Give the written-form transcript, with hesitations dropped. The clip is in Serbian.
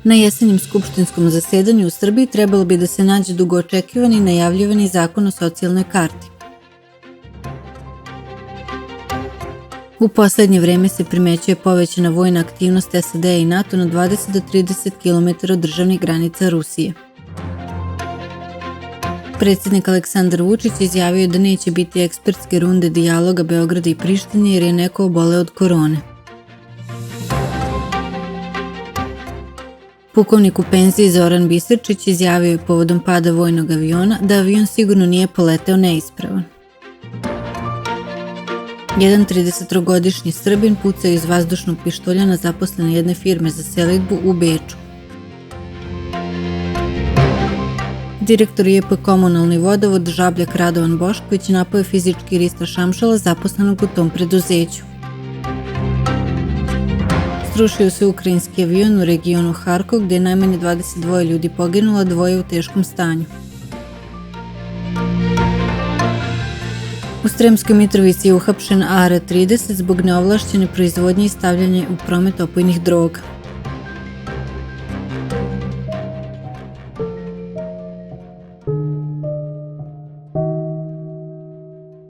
Na jesenjem skupštinskom zasedanju u Srbiji trebalo bi da se nađe dugo očekivani i najavljivani zakon o socijalnoj karti. U poslednje vreme se primećuje povećana vojna aktivnost SAD i NATO na 20 do 30 km od državnih granica Rusije. Predsjednik Aleksandar Vučić izjavio da neće biti ekspertske runde dijaloga Beograda i Prištine jer je neko oboleo od korone. Pukovnik u penziji Zoran Biserčić izjavio je povodom pada vojnog aviona da avion sigurno nije poleteo neispravan. Jedan 33-godišnji Srbin pucao iz vazdušnog pištolja na zaposlene jedne firme za selidbu u Beču. Direktor JP Komunalni vodovod Žabljak Radovan Bošković napao je fizički Rista Šamšala zaposlenog u tom preduzeću. Srušio se ukrajinski avion u regionu Harkov gdje je najmanje 22 ljudi poginulo, a 2 u teškom stanju. U Sremskoj Mitrovici je uhapšen AR-30 zbog neovlašćene proizvodnje i stavljanja u promet opojnih droga.